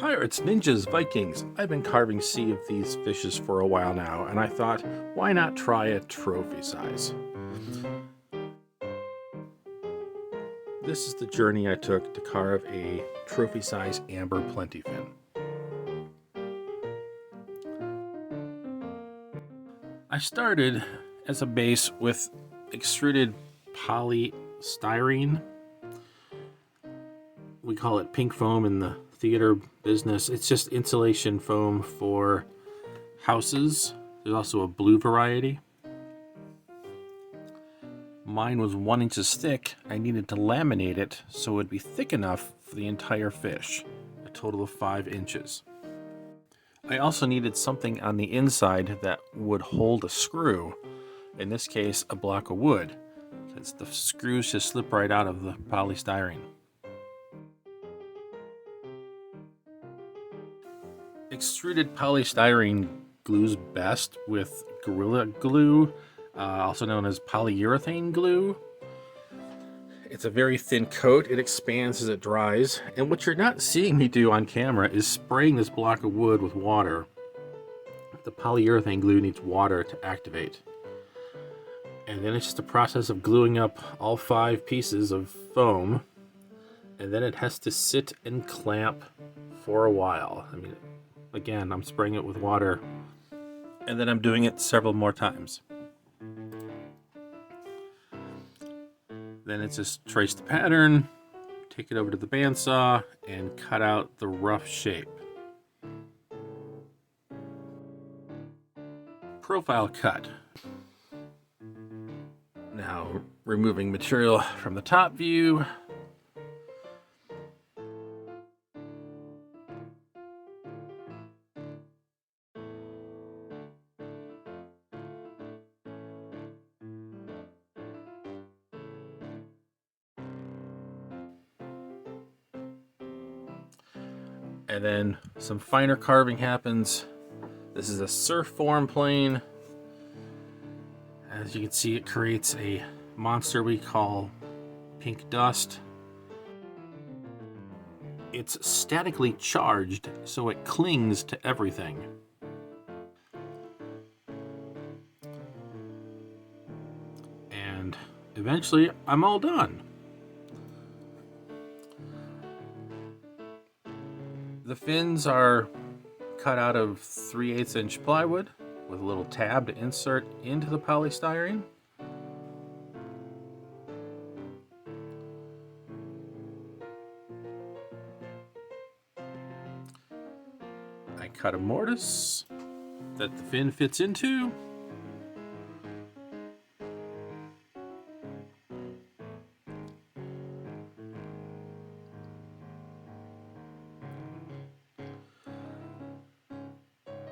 Pirates, ninjas, Vikings. I've been carving Sea of Thieves fishes for a while now, and I thought, why not try a trophy size? This is the journey I took to carve a trophy size Amber Plentifin. I started as a base with extruded polystyrene. We call it pink foam in the theater business. It's just insulation foam for houses. There's also a blue variety. Mine was 1 inch thick. I needed to laminate it so it would be thick enough for the entire fish, a total of 5 inches. I also needed something on the inside that would hold a screw, in this case a block of wood, because the screws just slip right out of the polystyrene. Extruded polystyrene glues best with Gorilla Glue, also known as polyurethane glue. It's a very thin coat. It expands as it dries. And what you're not seeing me do on camera is spraying this block of wood with water. The polyurethane glue needs water to activate. And then it's just a process of gluing up all 5 pieces of foam. And then it has to sit and clamp for a while. I mean, again, I'm spraying it with water. And then I'm doing it several more times. Then it's just trace the pattern, take it over to the bandsaw, and cut out the rough shape. Profile cut. Now, removing material from the top view. And then some finer carving happens. This is a surf form plane. As you can see, it creates a monster we call pink dust. It's statically charged, so it clings to everything. And eventually, I'm all done. The fins are cut out of 3/8 inch plywood with a little tab to insert into the polystyrene. I cut a mortise that the fin fits into.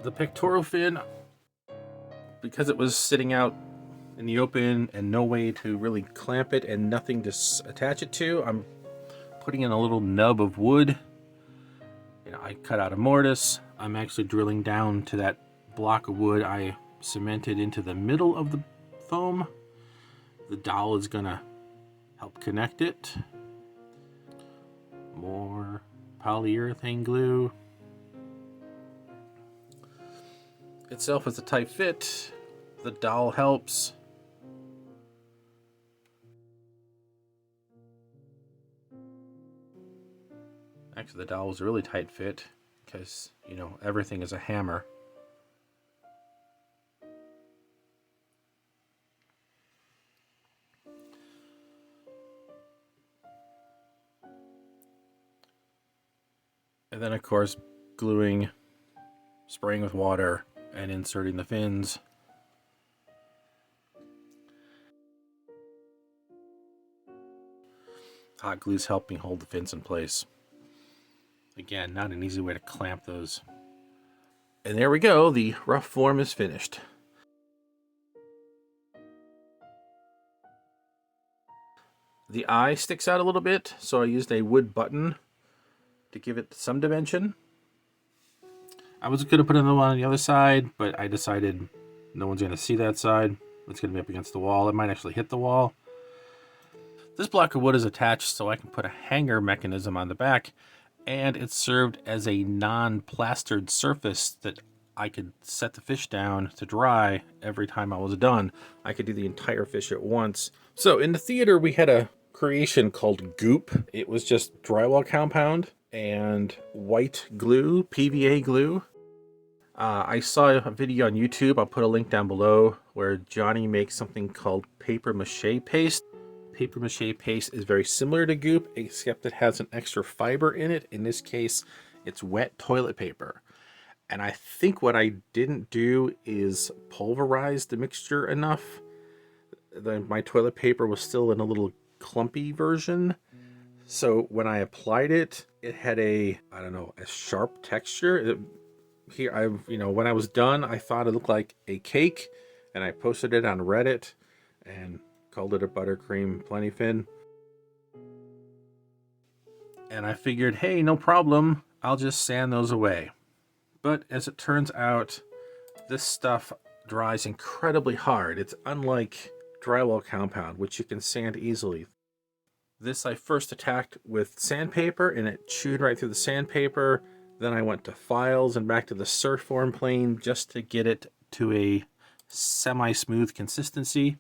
The pectoral fin, because it was sitting out in the open and no way to really clamp it and nothing to attach it to, I'm putting in a little nub of wood. I cut out a mortise. I'm actually drilling down to that block of wood I cemented into the middle of the foam. The dowel is gonna help connect it. More polyurethane glue. Itself is a tight fit. The dowel helps. Actually, the dowel was a really tight fit because, everything is a hammer. And then, of course, gluing, spraying with water, and inserting the fins. Hot glue's helping hold the fins in place. Again, not an easy way to clamp those. And there we go, the rough form is finished. The eye sticks out a little bit, so I used a wood button to give it some dimension. I was going to put another one on the other side, but I decided no one's going to see that side. It's going to be up against the wall. It might actually hit the wall. This block of wood is attached so I can put a hanger mechanism on the back and it served as a non-plastered surface that I could set the fish down to dry every time I was done. I could do the entire fish at once. So in the theater, we had a creation called Goop. It was just drywall compound and white glue, PVA glue. I saw a video on YouTube, I'll put a link down below, where Johnny makes something called paper mache paste. Paper mache paste is very similar to Goop, except it has an extra fiber in it. In this case, it's wet toilet paper. And I think what I didn't do is pulverize the mixture enough. My toilet paper was still in a little clumpy version. So when I applied it, it had a sharp texture. When I was done, I thought it looked like a cake, and I posted it on Reddit and called it a buttercream plentifin. And I figured, hey, no problem, I'll just sand those away. But as it turns out, this stuff dries incredibly hard. It's unlike drywall compound, which you can sand easily. This I first attacked with sandpaper, and it chewed right through the sandpaper. Then I went to files and back to the Surfform plane just to get it to a semi-smooth consistency.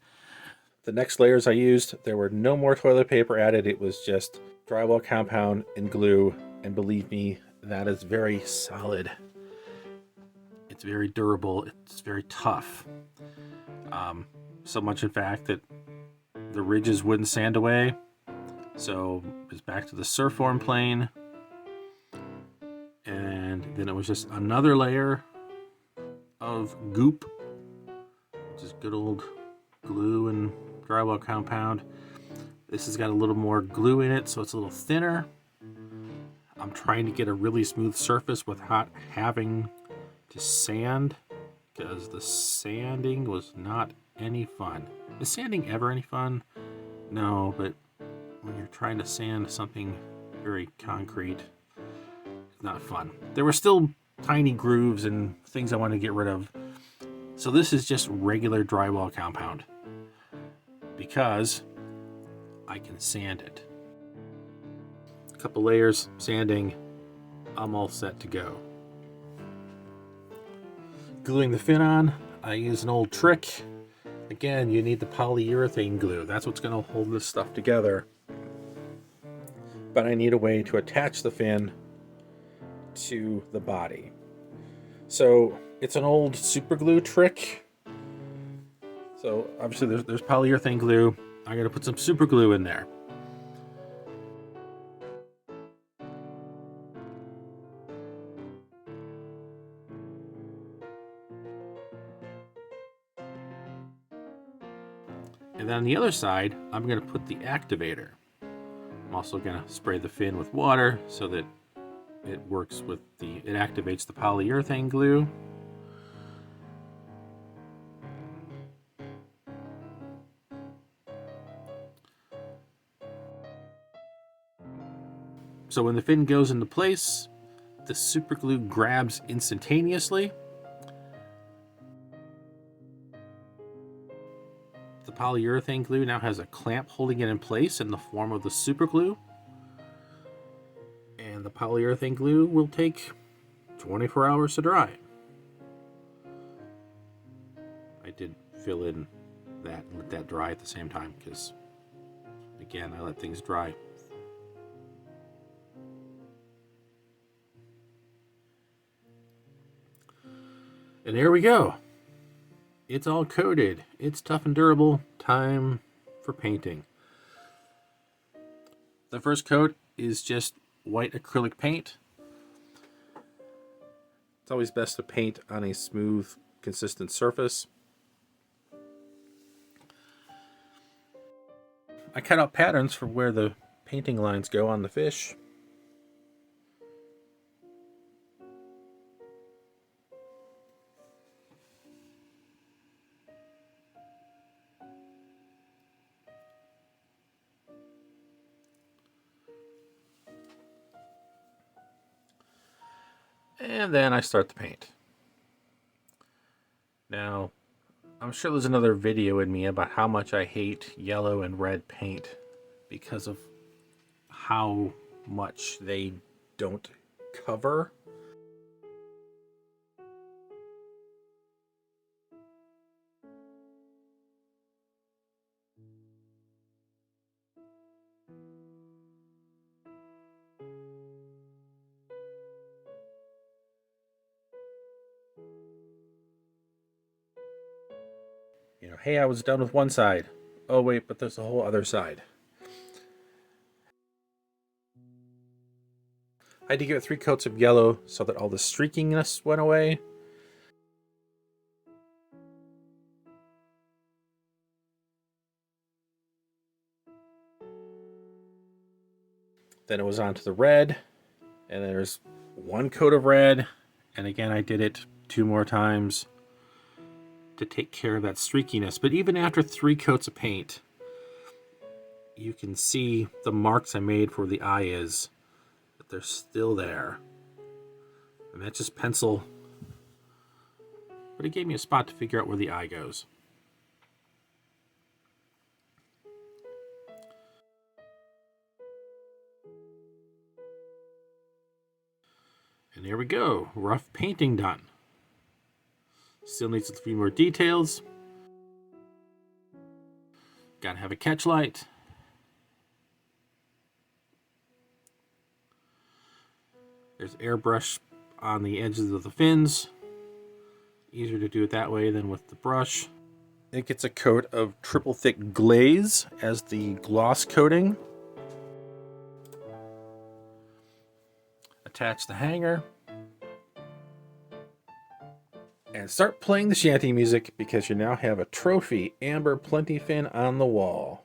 The next layers I used, there were no more toilet paper added. It was just drywall compound and glue. And believe me, that is very solid. It's very durable. It's very tough. So much, in fact, that the ridges wouldn't sand away. So it was back to the Surfform plane. And then it was just another layer of goop, which is good old glue and drywall compound. This has got a little more glue in it, so it's a little thinner. I'm trying to get a really smooth surface without having to sand, because the sanding was not any fun. Is sanding ever any fun? No, but when you're trying to sand something very concrete, not fun. There were still tiny grooves and things I wanted to get rid of. So this is just regular drywall compound, because I can sand it. A couple layers, sanding, I'm all set to go. Gluing the fin on, I use an old trick. Again, you need the polyurethane glue. That's what's going to hold this stuff together. But I need a way to attach the fin to the body. So it's an old super glue trick. So obviously there's polyurethane glue. I gotta put some super glue in there. And then on the other side, I'm gonna put the activator. I'm also gonna spray the fin with water so that it works with it activates the polyurethane glue. So when the fin goes into place, the super glue grabs instantaneously. The polyurethane glue now has a clamp holding it in place in the form of the super glue. And the polyurethane glue will take 24 hours to dry. I did fill in that and let that dry at the same time, because again, I let things dry. And there we go. It's all coated. It's tough and durable. Time for painting. The first coat is just white acrylic paint. It's always best to paint on a smooth, consistent surface. I cut out patterns for where the painting lines go on the fish. And then I start the paint. Now, I'm sure there's another video in me about how much I hate yellow and red paint because of how much they don't cover. You know, hey, I was done with one side. Oh wait, but there's a whole other side. I had to give it 3 coats of yellow so that all the streakiness went away. Then it was on to the red, and there's 1 coat of red, and again I did it 2 more times to take care of that streakiness. But even after 3 coats of paint, you can see the marks I made for the eye is, but they're still there. And that's just pencil, but it gave me a spot to figure out where the eye goes. And there we go, rough painting done. Still needs a few more details. Gotta have a catch light. There's airbrush on the edges of the fins. Easier to do it that way than with the brush. It gets a coat of triple thick glaze as the gloss coating. Attach the hanger. And start playing the shanty music because you now have a Trophy Amber Plentifin on the wall.